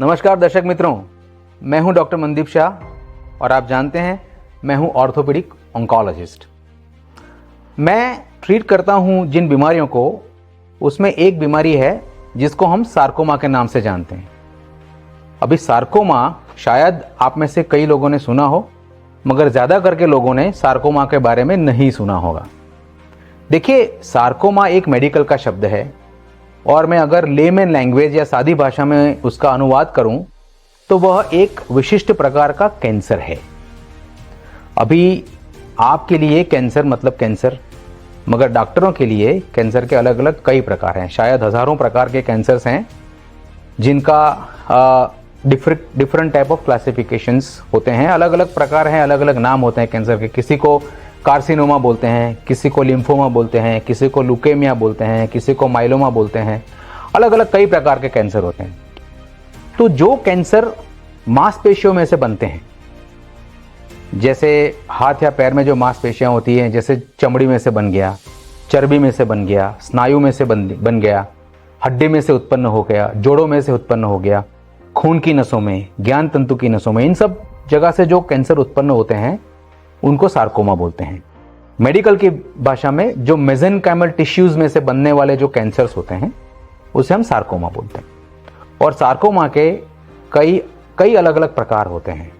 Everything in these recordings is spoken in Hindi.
नमस्कार दर्शक मित्रों, मैं हूं डॉक्टर मनदीप शाह और आप जानते हैं मैं हूं ऑर्थोपेडिक ऑन्कोलॉजिस्ट। मैं ट्रीट करता हूं जिन बीमारियों को, उसमें एक बीमारी है जिसको हम सार्कोमा के नाम से जानते हैं। अभी सार्कोमा शायद आप में से कई लोगों ने सुना हो, मगर ज़्यादा करके लोगों ने सार्कोमा के बारे में नहीं सुना होगा। देखिए, सार्कोमा एक मेडिकल का शब्द है और मैं अगर लेमैन लैंग्वेज या सादी भाषा में उसका अनुवाद करूं तो वह एक विशिष्ट प्रकार का कैंसर है। अभी आपके लिए कैंसर मतलब कैंसर, मगर डॉक्टरों के लिए कैंसर के अलग अलग कई प्रकार हैं। शायद हजारों प्रकार के कैंसर्स हैं जिनका डिफरेंट टाइप ऑफ क्लासिफिकेशंस होते हैं, अलग अलग प्रकार हैं, अलग अलग नाम होते हैं कैंसर के। किसी को कार्सिनोमा बोलते हैं, किसी को लिम्फोमा बोलते हैं, किसी को ल्यूकेमिया बोलते हैं, किसी को माइलोमा बोलते हैं। अलग अलग कई प्रकार के कैंसर होते हैं। तो जो कैंसर मांसपेशियों में से बनते हैं, जैसे हाथ या पैर में जो मांसपेशियां होती हैं, जैसे चमड़ी में से बन गया, चर्बी में से बन गया, स्नायु में से बन गया, हड्डी में से उत्पन्न हो गया, जोड़ों में से उत्पन्न हो गया, खून की नसों में, ज्ञान तंतु की नसों में, इन सब जगह से जो कैंसर उत्पन्न होते हैं उनको सार्कोमा बोलते हैं। मेडिकल की भाषा में जो मेसेनकाइमल टिश्यूज में से बनने वाले जो कैंसर्स होते हैं उसे हम सार्कोमा बोलते हैं। और सार्कोमा के कई अलग अलग प्रकार होते हैं।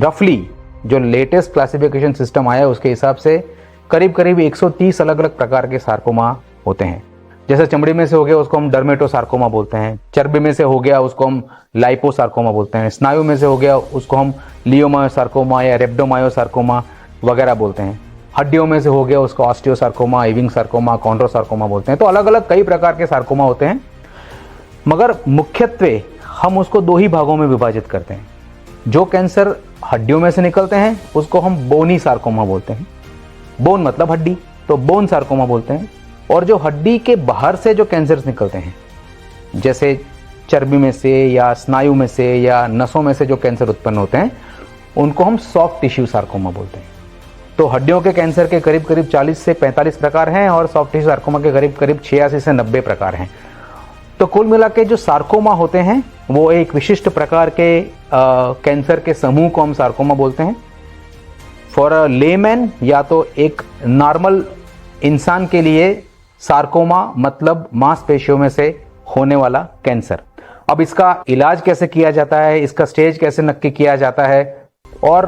रफली जो लेटेस्ट क्लासिफिकेशन सिस्टम आया उसके हिसाब से करीब करीब 130 अलग अलग प्रकार के सार्कोमा होते हैं। जैसे चमड़ी में से हो गया उसको हम डर्मेटोसार्कोमा बोलते हैं, चर्बी में से हो गया उसको हम लाइपोसार्कोमा बोलते हैं, स्नायु में से हो गया उसको हम लियोमायोसार्कोमा या रेप्डोमायोसार्कोमा वगैरह बोलते हैं, हड्डियों में से हो गया उसको ऑस्टियोसार्कोमा, इविंग सार्कोमा, कॉन्ड्रोसार्कोमा बोलते हैं। तो अलग अलग कई प्रकार के सार्कोमा होते हैं, मगर मुख्यत्वे हम उसको दो ही भागों में विभाजित करते हैं। जो कैंसर हड्डियों में से निकलते हैं उसको हम बोनी सार्कोमा बोलते हैं, बोन मतलब हड्डी, तो बोन सार्कोमा बोलते हैं। और जो हड्डी के बाहर से जो कैंसर्स निकलते हैं, जैसे चर्बी में से या स्नायु में से या नसों में से जो कैंसर उत्पन्न होते हैं उनको हम सॉफ्ट टिश्यू सार्कोमा बोलते हैं। तो हड्डियों के कैंसर के करीब करीब 40 से 45 प्रकार हैं और सॉफ्ट टिश्यू सार्कोमा के करीब करीब 86 से 90 प्रकार हैं। तो कुल मिला के जो सार्कोमा होते हैं वो एक विशिष्ट प्रकार के कैंसर के समूह को हम सार्कोमा बोलते हैं। फॉर अ लेमैन या तो एक नॉर्मल इंसान के लिए सार्कोमा मतलब मांसपेशियों में से होने वाला कैंसर। अब इसका इलाज कैसे किया जाता है, इसका स्टेज कैसे नक्की किया जाता है और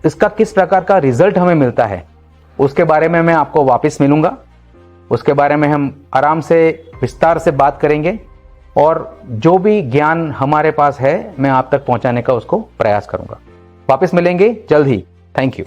इसका किस प्रकार का रिजल्ट हमें मिलता है, उसके बारे में मैं आपको वापस मिलूंगा। उसके बारे में हम आराम से विस्तार से बात करेंगे और जो भी ज्ञान हमारे पास है मैं आप तक पहुंचाने का उसको प्रयास करूंगा। वापस मिलेंगे जल्द ही। Thank you.